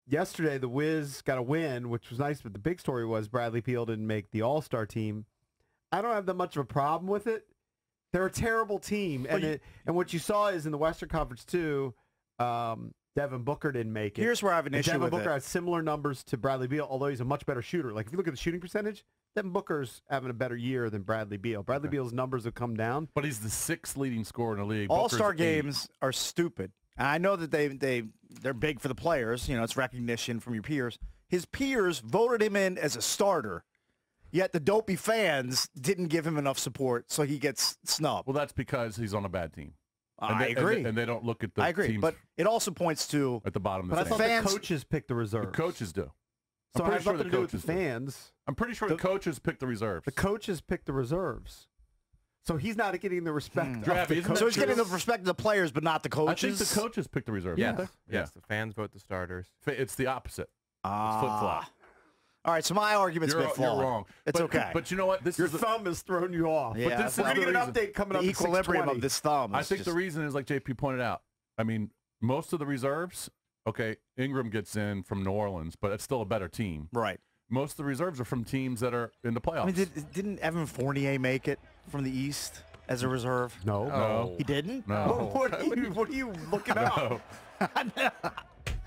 yesterday the Wiz got a win, which was nice, but the big story was Bradley Beal didn't make the All-Star team. I don't have that much of a problem with it. They're a terrible team, and what you saw is in the Western Conference too, Devin Booker didn't make it. Here's where I have an issue with Devin Booker has similar numbers to Bradley Beal, although he's a much better shooter. Like if you look at the shooting percentage, Devin Booker's having a better year than Bradley Beal. Bradley Beal's numbers have come down. But he's the 6th leading scorer in the league. All-Star games are stupid. And I know that they're big for the players. You know, it's recognition from your peers. His peers voted him in as a starter, yet the dopey fans didn't give him enough support, so he gets snubbed. Well, that's because he's on a bad team. I agree. And they don't look at the I agree, teams but it also points to at the bottom of But the I thought the coaches pick the reserves. The coaches do. So I'm it pretty has sure nothing the to do with the coaches do. fans. I'm pretty sure the coaches pick the reserves. The coaches pick the reserves. So he's not getting the respect of the coaches. So he's getting the respect of the players, but not the coaches? I think the coaches pick the reserves. Yes. Don't they? Yes, the fans vote the starters. It's the opposite. It's flip-flop. All right, so my argument's been flawed. You're wrong. It's okay. But you know what? Your thumb has thrown you off. Yeah, but this is well, we're going to reason. get an update coming up. The at equilibrium 6:20. of this thumb. I think the reason is, like JP pointed out, I mean, most of the reserves, okay, Ingram gets in from New Orleans, but it's still a better team. Right. Most of the reserves are from teams that are in the playoffs. I mean, didn't Evan Fournier make it from the East as a reserve? No. He didn't? No. What are you looking up?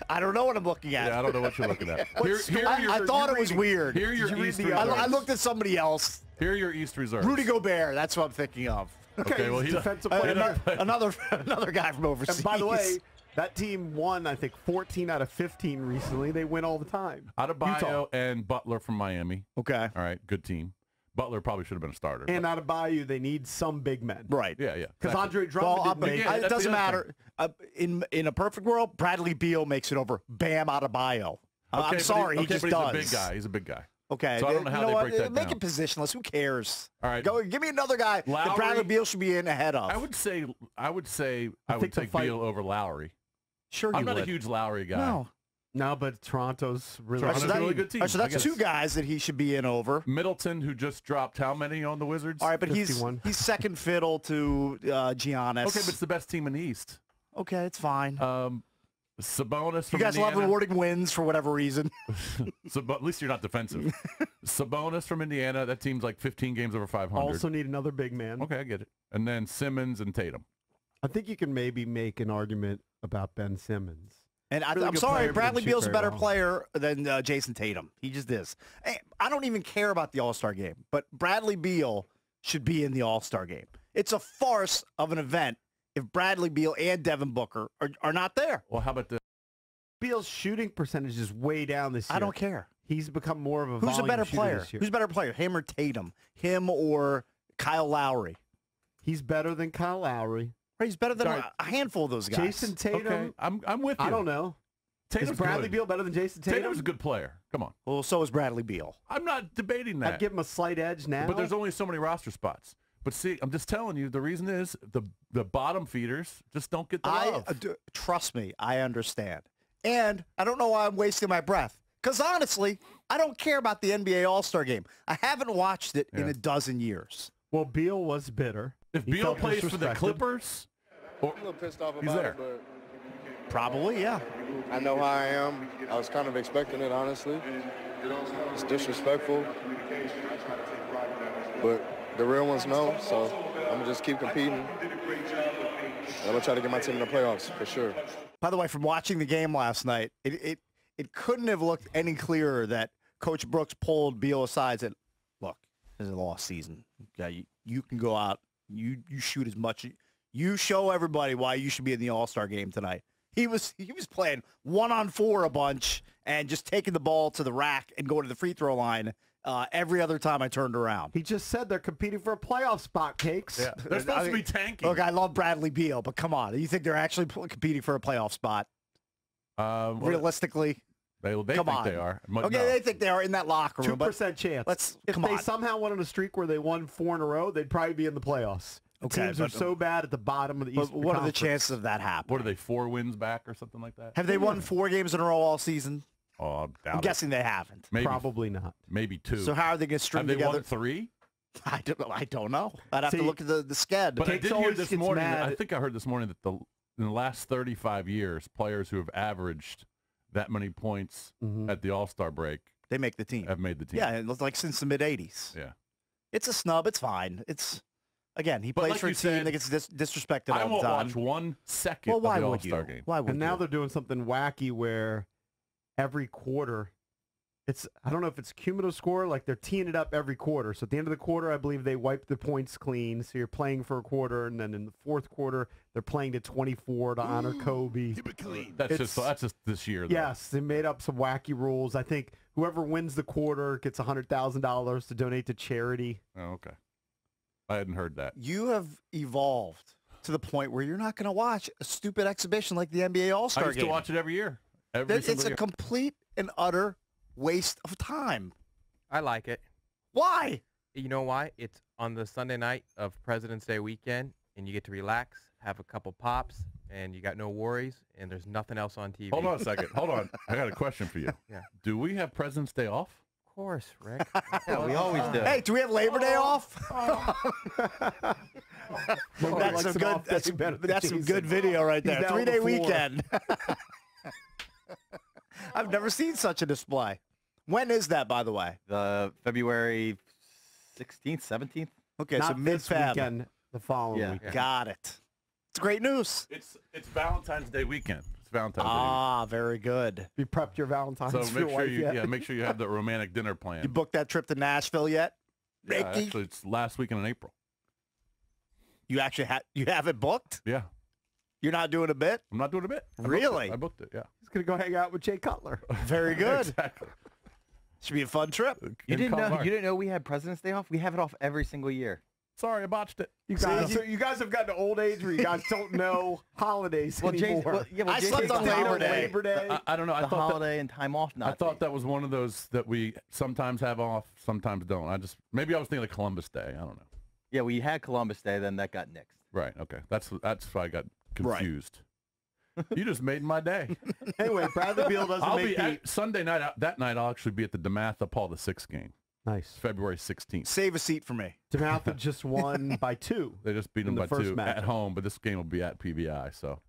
I don't know what I'm looking at. Yeah, I don't know what you're looking at. I thought it was weird. Here are your East reserves. I looked at somebody else. Here are your East reserves. Rudy Gobert. That's what I'm thinking of. Okay, well, he's defensive player. Another guy from overseas. And by the way, that team won, I think, 14 out of 15 recently. They win all the time. Adebayo and Butler from Miami. Okay. All right, good team. Butler probably should have been a starter. And out of Bayou, they need some big men. Right. Yeah. Because Andre Drummond didn't make it. It doesn't matter. In a perfect world, Bradley Beal makes it over Bam Adebayo. I'm sorry, he just but does. He's a big guy. He's a big guy. Okay. So I don't know how they break that Make down. it positionless. Who cares? All right. Go. Give me another guy that Bradley Beal should be in ahead of. I would say I would take Beal over Lowry. Sure, I'm not a huge Lowry guy. No, but Toronto's really a really good team. So that's two guys that he should be in over. Middleton, who just dropped how many on the Wizards? All right, but he's second fiddle to Giannis. Okay, but it's the best team in the East. Okay, it's fine. Sabonis from You guys Indiana. love rewarding wins for whatever reason. But at least you're not defensive. Sabonis from Indiana. That team's like 15 games over 500. Also need another big man. Okay, I get it. And then Simmons and Tatum. I think you can maybe make an argument about Ben Simmons. And Really I'm good sorry, player, but Bradley didn't shoot Beal's a very better well. player than Jason Tatum. He just is. Hey, I don't even care about the All-Star game, but Bradley Beal should be in the All-Star game. It's a farce of an event if Bradley Beal and Devin Booker are not there. Well, how about this? Beal's shooting percentage is way down this year. I don't care. He's become more of a Who's a volume better shooter player? this year. Who's a better player, him or Tatum? Him or Kyle Lowry? He's better than Kyle Lowry. Right, he's better than Sorry. a handful of those guys. Jason Tatum. Okay, I'm with you. I don't know. Tatum's Is Bradley good. Beal better than Jason Tatum? Tatum's a good player. Come on. Well, so is Bradley Beal. I'm not debating that. I'd give him a slight edge now. But there's only so many roster spots. But see, I'm just telling you, the reason is the bottom feeders just don't get the love. Trust me, I understand. And I don't know why I'm wasting my breath. Because honestly, I don't care about the NBA All-Star game. I haven't watched it in a dozen years. Well, Beal was bitter. If He Beal felt plays for the disrespected. Clippers, I'm a little pissed off he's about there. it, but Probably, yeah. I know how I am. I was kind of expecting it, honestly. It's disrespectful, but the real ones know, so I'm going to just keep competing. I'm going to try to get my team in the playoffs, for sure. By the way, from watching the game last night, it couldn't have looked any clearer that Coach Brooks pulled Beal aside and said, look, this is a lost season. Okay, you can go out. You shoot as much. You show everybody why you should be in the All-Star game tonight. He was playing 1-on-4 a bunch and just taking the ball to the rack and going to the free throw line every other time I turned around. He just said they're competing for a playoff spot, Cakes. Yeah. They're supposed to be tanking. Look, I love Bradley Beal, but come on. You think they're actually competing for a playoff spot? Realistically? They come think on. they are. Okay, No. They think they are in that locker room. 2% chance. If come they on. somehow went on a streak where they won 4 in a row, they'd probably be in the playoffs. The Okay, teams are but- so bad at the bottom of the But Eastern what are the Conference. chances of that happening? What are they, 4 wins back or something like that? Have they won 4 games in a row all season? Oh, I doubt I'm it. guessing they haven't. Maybe, Probably not. maybe 2. So how are they going to string Have they together? won 3? I don't know. I'd have to See, look at the sched. But I Cakes did hear always this gets morning. mad. I think I heard this morning that in the last 35 years, players who have averaged that many points at the All-Star break They make the team. have made the team. Yeah, it was like since the mid-'80s. Yeah. It's a snub. It's fine. It's, again, he But plays like for a you team said, that gets disrespected I all won't the time. watch 1 second Well, of why the would you? All-Star game. Why would And now you? they're doing something wacky where every quarter, I don't know if it's cumulative score, like they're teeing it up every quarter. So at the end of the quarter, I believe they wipe the points clean. So you're playing for a quarter, and then in the fourth quarter, they're playing to 24 to honor Kobe. That's just this year, though. Yes, they made up some wacky rules. I think whoever wins the quarter gets $100,000 to donate to charity. Oh, okay. I hadn't heard that. You have evolved to the point where you're not going to watch a stupid exhibition like the NBA All-Star I game. used to watch it every year. It's a complete and utter waste of time. I like it. Why? You know why? It's on the Sunday night of President's Day weekend, and you get to relax, have a couple pops, and you got no worries, and there's nothing else on TV. Hold on a second. Hold on. I got a question for you. Yeah. Do we have President's Day off? Of course, Rick. Yeah, we always do. Hey, do we have Labor Day off? Nobody That's likes some him off good. day better than That's some Jason. good video right He's there. down 3-day before. weekend. I've never seen such a display. When is that, by the way? The February 16th, 17th. Okay, so Not this mid-Feb. weekend, the following Yeah. weekend. Got it. It's great news. It's Valentine's Day weekend. It's Valentine's Ah, very good. Have you prepped your Valentine's Day. for So your make sure wife yet? make sure you have the romantic dinner plan. You booked that trip to Nashville yet, Yeah, Ricky? actually, it's last weekend in April. You actually have it booked? Yeah. You're not doing a bit? I'm not doing a bit. Really? I booked it, yeah. He's going to go hang out with Jay Cutler. Very good. Exactly. Should be a fun trip. You In didn't know? Colorado. You didn't know we had President's Day off? We have it off every single year. Sorry, I botched it. You guys have gotten to old age where you guys don't know holidays anymore. I slept on Labor Day. Labor Day. I don't know. I The thought holiday and time off. I thought that was one of those that we sometimes have off, sometimes don't. Maybe I was thinking of Columbus Day. I don't know. Yeah, we had Columbus Day, then that got nixed. Right. Okay. That's why I got confused. You just made my day. Anyway, Bradley Beal doesn't I'll make be the... Sunday night. That night, I'll actually be at the DeMatha Paul VI game. Nice. February 16th. Save a seat for me. DeMatha just won by 2. They just beat them In the by first 2 matchup. at home, but this game will be at PBI. So